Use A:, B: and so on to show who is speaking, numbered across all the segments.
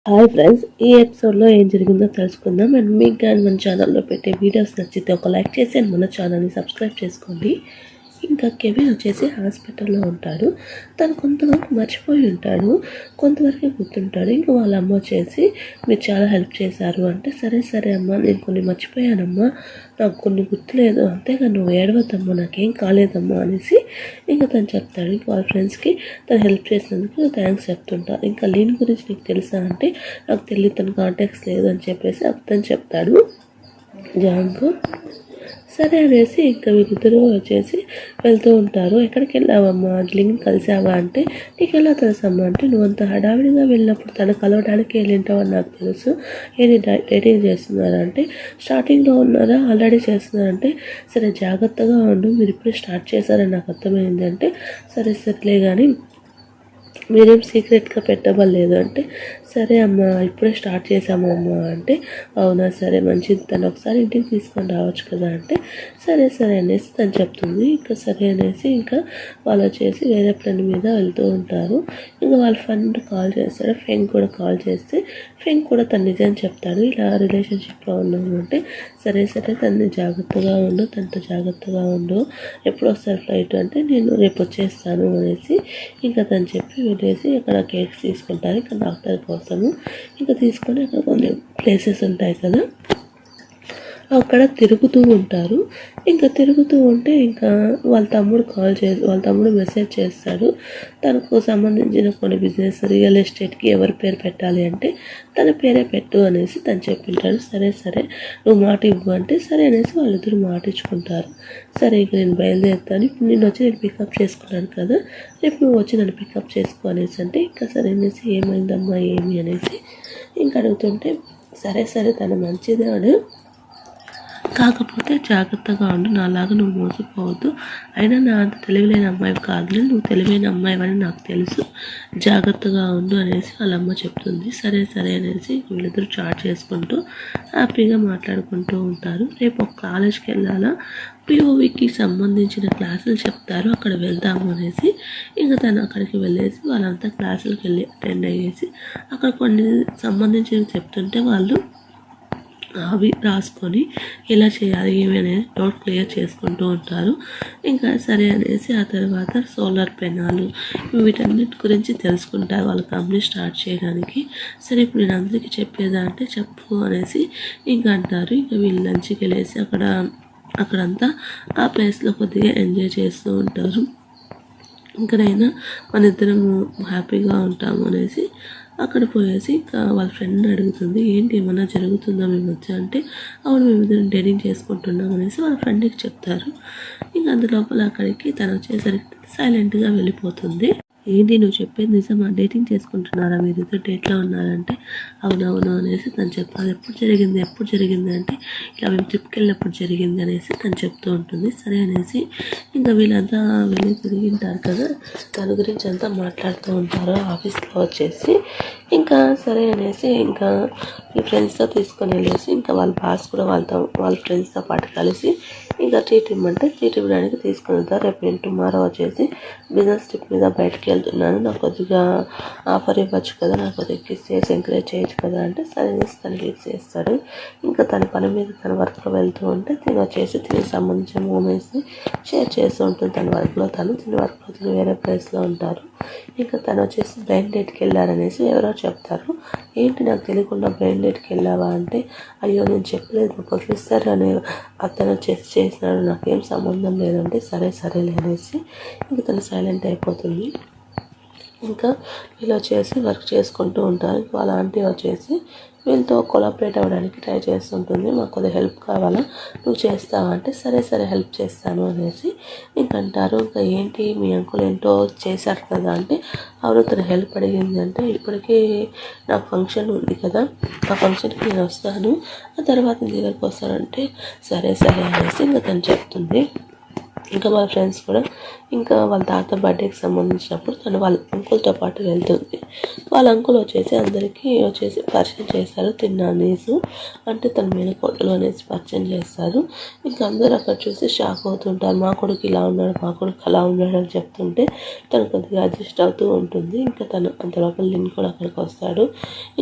A: Hi friends, ఈ ఎపిసోడ్లో ఏం జరిగిందో తెలుసుకుందాం. అండ్ మీకు కానీ మన ఛానల్లో పెట్టే వీడియోస్ నచ్చితే ఒక లైక్ చేసి అండ్ మన ఛానల్ని సబ్స్క్రైబ్ చేసుకోండి. ఇంకా కెవిన్ వచ్చేసి హాస్పిటల్లో ఉంటాడు. తను కొంతవరకు మర్చిపోయి ఉంటాడు, కొంతవరకు గుర్తుంటాడు. ఇంకా వాళ్ళ అమ్మ వచ్చేసి మీరు చాలా హెల్ప్ చేశారు అంటే, సరే సరే అమ్మ, నేను కొన్ని మర్చిపోయానమ్మా, నాకు కొన్ని గుర్తులేదు, అంతేగా నువ్వు ఏడవద్దమ్మా, నాకేం కాలేదమ్మా అనేసి ఇంకా తను చెప్తాడు. ఇంకా వాళ్ళ ఫ్రెండ్స్కి తను హెల్ప్ చేసినందుకు థ్యాంక్స్ చెప్తుంటారు. ఇంకా లీన్ గురించి నీకు తెలుసా అంటే, నాకు తెలియదు, తన కాంటాక్ట్స్ లేదు అని చెప్పేసి అతను చెప్తాడు జాన్కు. సరే అనేసి ఇంకా వీళ్ళిద్దరూ వచ్చేసి వెళ్తూ ఉంటారు. ఎక్కడికి వెళ్ళావమ్మా, లింక్ కలిసావా అంటే, నీకు ఎలా తెలుసమ్మా అంటే, నువ్వు అంత హడావిడిగా వెళ్ళినప్పుడు తను కలవడానికి వెళ్ళింటావని నాకు తెలుసు. ఏంటి డేటింగ్ చేస్తున్నారంటే, స్టార్టింగ్లో ఉన్నారా ఆల్రెడీ చేస్తున్నారంటే, సరే జాగ్రత్తగా ఉండు, మీరు ఇప్పుడే స్టార్ట్ చేశారని నాకు అర్థమైంది అంటే, సరే సరేలే కానీ మీరేం సీక్రెట్గా పెట్టవలేదు అంటే, సరే అమ్మ ఇప్పుడే స్టార్ట్ చేసాము అమ్మ అంటే, అవునా సరే మంచిది, తను ఒకసారి ఇంటికి తీసుకొని రావచ్చు కదా అంటే, సరే సరే అనేసి తను చెప్తుంది. ఇంకా సరే అనేసి ఇంకా వాళ్ళు వచ్చేసి వేరే ఫ్రెండ్ మీద వెళ్తూ ఉంటారు. ఇంకా వాళ్ళ ఫ్రెండ్ కాల్ చేస్తాడు, ఫెంగ్ కూడా కాల్ చేస్తే ఫెంగ్ కూడా తను నిజం చెప్తాడు, ఇలా రిలేషన్షిప్లో ఉన్నాము అంటే, సరే సరే తనని జాగ్రత్తగా ఉండు, తనతో జాగ్రత్తగా ఉండు, ఎప్పుడు వస్తారు ఫ్లైట్ అంటే, నేను రేపు వచ్చేస్తాను అనేసి ఇంకా తను చెప్పి వెళ్ళేసి అక్కడ కేక్స్ తీసుకుంటారు. ఇక్కడ డాక్టర్ కోసము ఇంకా తీసుకొని అక్కడ కొన్ని ప్లేసెస్ ఉంటాయి కదా, అక్కడ తిరుగుతూ ఉంటారు. ఇంకా తిరుగుతూ ఉంటే ఇంకా వాళ్ళ తమ్ముడు మెసేజ్ చేస్తాడు, తనకు సంబంధించిన కొన్ని బిజినెస్ రియల్ ఎస్టేట్కి ఎవరి పేరు పెట్టాలి అంటే తన పేరే పెట్టు అనేసి తను చెప్పింటాడు. సరే సరే నువ్వు మాట ఇవ్వు అంటే, సరే అనేసి వాళ్ళిద్దరు మాట ఇచ్చుకుంటారు. సరే ఇక నేను బయలుదేరుతాను, ఇప్పుడు నేను వచ్చి నేను పికప్ చేసుకున్నాను కదా, రేపు నువ్వు వచ్చి నన్ను పికప్ చేసుకో అనేసి అంటే, ఇంకా సరే అనేసి ఏమైందమ్మా ఏమి అనేసి ఇంకా అడుగుతుంటే, సరే సరే తను మంచిదే అని, కాకపోతే జాగ్రత్తగా ఉండు, నాలాగా నువ్వు మోసపోవద్దు, అయినా నా అంత తెలివిలేని అమ్మాయి కాదులే, నువ్వు తెలివైన అమ్మాయి అని నాకు తెలుసు, జాగ్రత్తగా ఉండు అనేసి వాళ్ళ అమ్మ చెప్తుంది. సరే సరే అనేసి వీళ్ళిద్దరూ చాట్ చేసుకుంటూ హ్యాపీగా మాట్లాడుకుంటూ ఉంటారు. రేపు ఒక కాలేజ్కి వెళ్ళాలా, పిఓవికి సంబంధించిన క్లాసులు చెప్తారు, అక్కడ వెళ్దాము అనేసి ఇంకా తను అక్కడికి వెళ్ళేసి వాళ్ళంతా క్లాసులకు వెళ్ళి అటెండ్ అయ్యేసి అక్కడ కొన్ని సంబంధించినవి చెప్తుంటే వాళ్ళు అవి రాసుకొని ఎలా చేయాలి ఏమి అనేది డౌట్ క్లియర్ చేసుకుంటూ ఉంటారు. ఇంకా సరే అనేసి ఆ తర్వాత సోలార్ పెనాలు వీటన్నిటి గురించి తెలుసుకుంటారు వాళ్ళ కంపెనీ స్టార్ట్ చేయడానికి. సరే ఇప్పుడు నేను అందరికీ చెప్పేదా అంటే చెప్పు అనేసి ఇంకా అంటారు. ఇంకా వీళ్ళు లంచ్కి వెళ్ళేసి అక్కడంతా ఆ ప్లేస్లో కొద్దిగా ఎంజాయ్ చేస్తూ ఉంటారు. ఇంకనైనా మన ఇద్దరము హ్యాపీగా ఉంటాము అనేసి అక్కడ పోయేసి ఇంకా వాళ్ళ ఫ్రెండ్ని అడుగుతుంది, ఏంటి ఏమన్నా జరుగుతుందా మీ మధ్య అంటే, అవును మేమిద్దరం డేటింగ్ చేసుకుంటున్నాం అనేసి వాళ్ళ ఫ్రెండ్కి చెప్తారు. ఇంకా అందులోపల అక్కడికి తను వచ్చేసరికి సైలెంట్గా వెళ్ళిపోతుంది. ఏంటి నువ్వు చెప్పేది నిజమా, డేటింగ్ చేసుకుంటున్నారా మీరిద్దరు, డేట్లో ఉన్నారంటే, అవునవును అనేసి తను చెప్తాను. ఎప్పుడు జరిగింది అంటే, ఇలా మేము ట్రిప్కి వెళ్ళినప్పుడు జరిగింది అనేసి తను చెప్తూ ఉంటుంది. సరే అనేసి ఇంకా వీళ్ళంతా వెళ్ళి తిరిగింటారు కదా, దాని గురించి అంతా మాట్లాడుతూ ఉంటారు ఆఫీస్లో వచ్చేసి. ఇంకా సరే అనేసి ఇంకా ఈ ఫ్రెండ్స్తో తీసుకొని వెళ్ళేసి ఇంకా వాళ్ళ బాస్ కూడా వాళ్ళ ఫ్రెండ్స్తో పాటు కలిసి ఇంకా ట్రీట్ ఇవ్వమంటే ట్రీట్ ఇవ్వడానికి తీసుకొని వెళ్తారు. రేపు నేను టుమారో వచ్చేసి బిజినెస్ ట్రిప్ మీద బయటకు వెళ్తున్నాను, నాకు కొద్దిగా ఆఫర్ ఇవ్వచ్చు కదా, నాకు కొద్దిగా కిస్ చేసి ఎంకరేజ్ చేయొచ్చు కదా అంటే, సరే అనేసి తను కిస్ చేస్తాడు. ఇంకా తన పని మీద తన వర్క్లో వెళ్తూ ఉంటే తిని వచ్చేసి తినికి సంబంధించిన మూమెంట్స్ని షేర్ చేస్తూ ఉంటుంది. తన వర్క్లో తిని వేరే ప్లేస్లో ఉంటారు. ఇంకా తను వచ్చేసి బ్లైండ్ డేట్కి వెళ్ళారనేసి ఎవరో చెప్తారు. ఏంటి నాకు తెలియకుండా బ్లైండ్ డేట్కి వెళ్ళావా అంటే, అయ్యో నేను చెప్పలేదు, మా ప్రొఫెసర్ అనే అతను వచ్చేసి చేసినాడు, నాకేం సంబంధం లేదంటే, సరే సరేలే అనేసి ఇంకా తను సైలెంట్ అయిపోతుంది. ఇంకా వీళ్ళు వచ్చేసి వర్క్ చేసుకుంటూ ఉంటారు. వాళ్ళ ఆంటీ వచ్చేసి వీళ్ళతో కొలాబరేట్ అవ్వడానికి ట్రై చేస్తుంటుంది. మాకు కొద్దిగా హెల్ప్ కావాలా, నువ్వు చేస్తావా అంటే, సరే సరే హెల్ప్ చేస్తాను అనేసి ఇంకంటారు. ఇంకా ఏంటి మీ అంకుల్ ఏంటో చేశారు కదా అంటే, అవును తను హెల్ప్ అడిగింది అంటే, ఇప్పటికీ నాకు ఫంక్షన్ ఉంది కదా, ఆ ఫంక్షన్కి నేను వస్తాను, ఆ తర్వాత నీ దగ్గరికి వస్తానంటే, సరే సరే అనేసి ఇంకా తను చెప్తుంది. ఇంకా వాళ్ళ ఫ్రెండ్స్ కూడా ఇంకా వాళ్ళ తాత బర్త్డేకి సంబంధించినప్పుడు తను వాళ్ళ అంకుల్తో పాటు వెళ్తుంది. వాళ్ళ అంకుల్ వచ్చేసి అందరికీ వచ్చేసి పరిచయం చేస్తారు తిన్నానేసి, అంటే తన మేనకోడలు అనేసి పరిచయం చేస్తారు. ఇంకా అందరూ అక్కడ చూసి షాక్ అవుతుంటారు. మా కొడుకు ఇలా ఉన్నాడు, మా కొడుకు అలా ఉన్నాడు అని చెప్తుంటే తను కొద్దిగా అడ్జస్ట్ అవుతూ ఉంటుంది. ఇంకా తను అంతలోపల లిన్ కూడా అక్కడికి వస్తాడు.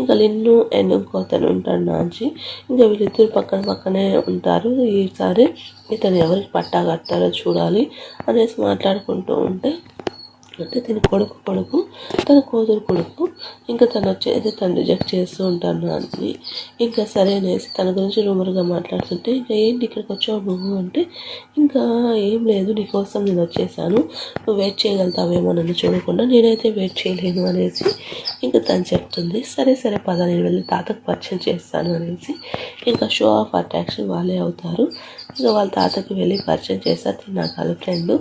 A: ఇంకా లిన్ను అండ్ ఇంకో తను ఉంటాడు నాంచి. ఇంకా వీళ్ళిద్దరు పక్కనే ఉంటారు. ఈసారి ఇతను ఎవరికి పట్టా కడతారో చూడాలి అనేసి మాట్లాడుకుంటూ ఉంటే, అంటే తన కొడుకు తన కూతురు కొడుకు ఇంకా తను వచ్చేసి తను రిజెక్ట్ చేస్తూ ఉంటాను అని. ఇంకా సరే అనేసి తన గురించి రూమర్గా మాట్లాడుతుంటే, ఇంకా ఏంటి ఇక్కడికి వచ్చావు నువ్వు అంటే, ఇంకా ఏం లేదు నీకోసం నేను వచ్చేసాను, నువ్వు వెయిట్ చేయగలుగుతావేమో నన్ను చూడకుండా, నేనైతే వెయిట్ చేయలేను అనేసి ఇంకా తను చెప్తుంది. సరే పద నేను వెళ్ళి తాతకు పరిచయం చేస్తాను అనేసి ఇంకా షో ఆఫ్ అట్రాక్షన్ వాళ్ళే అవుతారు. ఇంకా వాళ్ళ తాతకి వెళ్ళి పరిచయం చేస్తారు నా గర్ల్ ఫ్రెండ్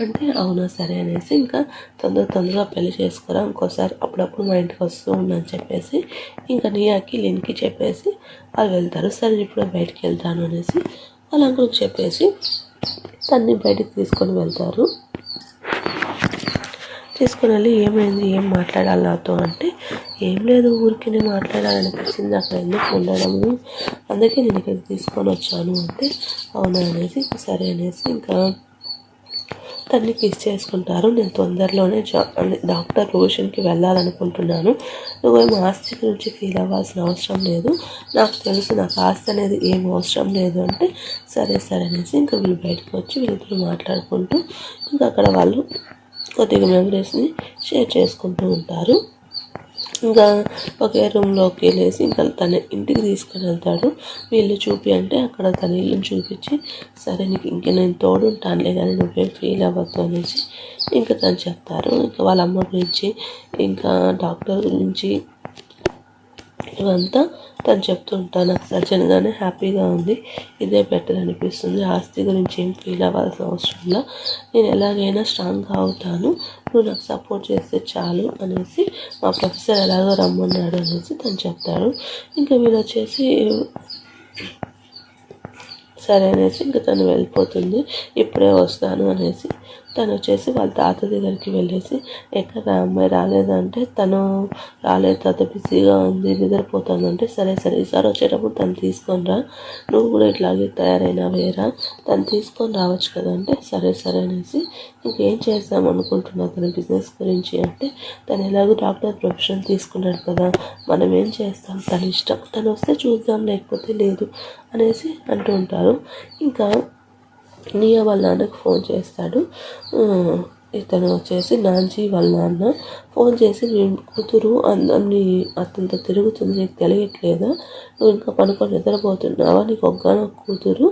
A: అంటే, అవునా సరే అనేసి ఇంకా తొందరగా పెళ్లి చేసుకోరా, ఇంకోసారి అప్పుడప్పుడు మా ఇంటికి వస్తూ ఉండని చెప్పేసి ఇంకా నియాకి లిన్కి చెప్పేసి వాళ్ళు వెళ్తారు. సరే ఇప్పుడు బయటికి వెళ్తాను అనేసి వాళ్ళ అంకుల్కి చెప్పేసి తన్ని బయటికి తీసుకొని వెళ్తారు. తీసుకుని వెళ్ళి ఏమైంది, ఏం మాట్లాడాలి నాతో అంటే, ఏం లేదు ఊరికి నేను మాట్లాడాలనిపించింది, అక్కడ ఎందుకు ఉండడము, అందుకే నేను ఇక్కడికి తీసుకొని వచ్చాను అంటే, అవునా అనేసి సరే అనేసి ఇంకా తన్ని కిస్ చేసుకుంటారు. నేను తొందరలోనే డాక్టర్ రోషన్కి వెళ్ళాలనుకుంటున్నాను, నువ్వేమో ఆస్తి గురించి ఫీల్ అవ్వాల్సిన అవసరం లేదు, నాకు తెలుసు నాకు ఆస్తి అనేది ఏం అవసరం లేదు అంటే, సరే అనేసి ఇంకా వీళ్ళు బయటకు వచ్చి వీళ్ళిద్దరు మాట్లాడుకుంటూ ఇంకా అక్కడ వాళ్ళు కొద్దిగా మెమరీస్ని షేర్ చేసుకుంటూ ఉంటారు. ఇంకా ఒకే రూమ్లోకి వెళ్ళేసి ఇంకా తన ఇంటికి తీసుకొని వెళ్తాడు. వీళ్ళు చూపి అంటే అక్కడ తన ఇల్లుని చూపించి, సరే నీకు ఇంక నేను తోడుంటానులే కానీ నువ్వేం ఫీల్ అవ్వద్దు అనేసి ఇంకా తను చెప్తారు. ఇంకా వాళ్ళ అమ్మ గురించి ఇంకా డాక్టర్ గురించి ఇవంతా తను చెప్తూ ఉంటాను. నాకు సర్జన్గానే హ్యాపీగా ఉంది, ఇదే బెటర్ అనిపిస్తుంది, ఆస్తి గురించి ఏం ఫీల్ అవ్వాల్సిన అవసరంలో నేను ఎలాగైనా స్ట్రాంగ్గా అవుతాను, నువ్వు నాకు సపోర్ట్ చేస్తే చాలు అనేసి మా ప్రొఫెసర్ ఎలాగో రమ్మన్నాడు అనేసి తను చెప్తాడు. ఇంకా వీళ్ళు వచ్చేసి సరే అనేసి ఇంకా తను వెళ్ళిపోతుంది. ఇప్పుడే వస్తాను అనేసి తను వచ్చేసి వాళ్ళ తాత దగ్గరికి వెళ్ళేసి, ఎక్కడ అమ్మాయి రాలేదంటే, తను రాలేదు తాత బిజీగా ఉంది నిద్రపోతుందంటే, సరే ఈసారి వచ్చేటప్పుడు తను తీసుకొని రా, నువ్వు కూడా ఇట్లాగే తయారైనా వేరా, తను తీసుకొని రావచ్చు కదా అంటే, సరే అనేసి ఇంకేం చేద్దాం అనుకుంటున్నా తన బిజినెస్ గురించి అంటే, తను ఎలాగో డాక్టర్ ప్రొఫెషన్ తీసుకున్నాడు కదా, మనం ఏం చేస్తాం, తన ఇష్టం, తను వస్తే చూద్దాం లేకపోతే లేదు అనేసి అంటూ ఉంటారు. ఇంకా నియా వాళ్ళ నాన్నకు ఫోన్ చేస్తాడు. ఇతను వచ్చేసి నాంచి వాళ్ళ నాన్న ఫోన్ చేసి, నీ కూతురు అందరినీ అతనితో తిరుగుతుంది, నీకు తెలియట్లేదా, నువ్వు ఇంకా పనుకొని నిద్రపోతున్నావా, నీకు ఒక్కగానొక్క కూతురు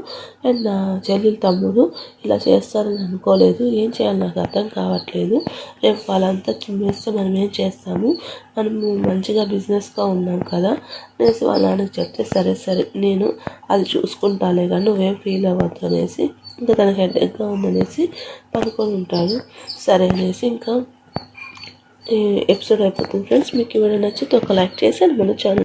A: అండ్ నా చెల్లెలు తమ్ముడు ఇలా చేస్తారని అనుకోలేదు, ఏం చేయాలి నాకు అర్థం కావట్లేదు, రేపు వాళ్ళంతా చుమ్మేస్తే మనం ఏం చేస్తాము, మనము మంచిగా బిజినెస్గా ఉన్నాం కదా అనేసి వాళ్ళ నాన్నకి చెప్తే, సరే నేను అది చూసుకుంటాలే కానీ నువ్వేం ఫీల్ అవ్వద్దు అనేసి ఇంకా తనకి హెడేక్గా ఉందనేసి పడుకొని ఉంటాడు. సరే అనేసి ఇంకా ఎపిసోడ్ అయిపోతుంది ఫ్రెండ్స్. మీకు ఏమైనా నచ్చితే ఒక లైక్ చేసి మన ఛానల్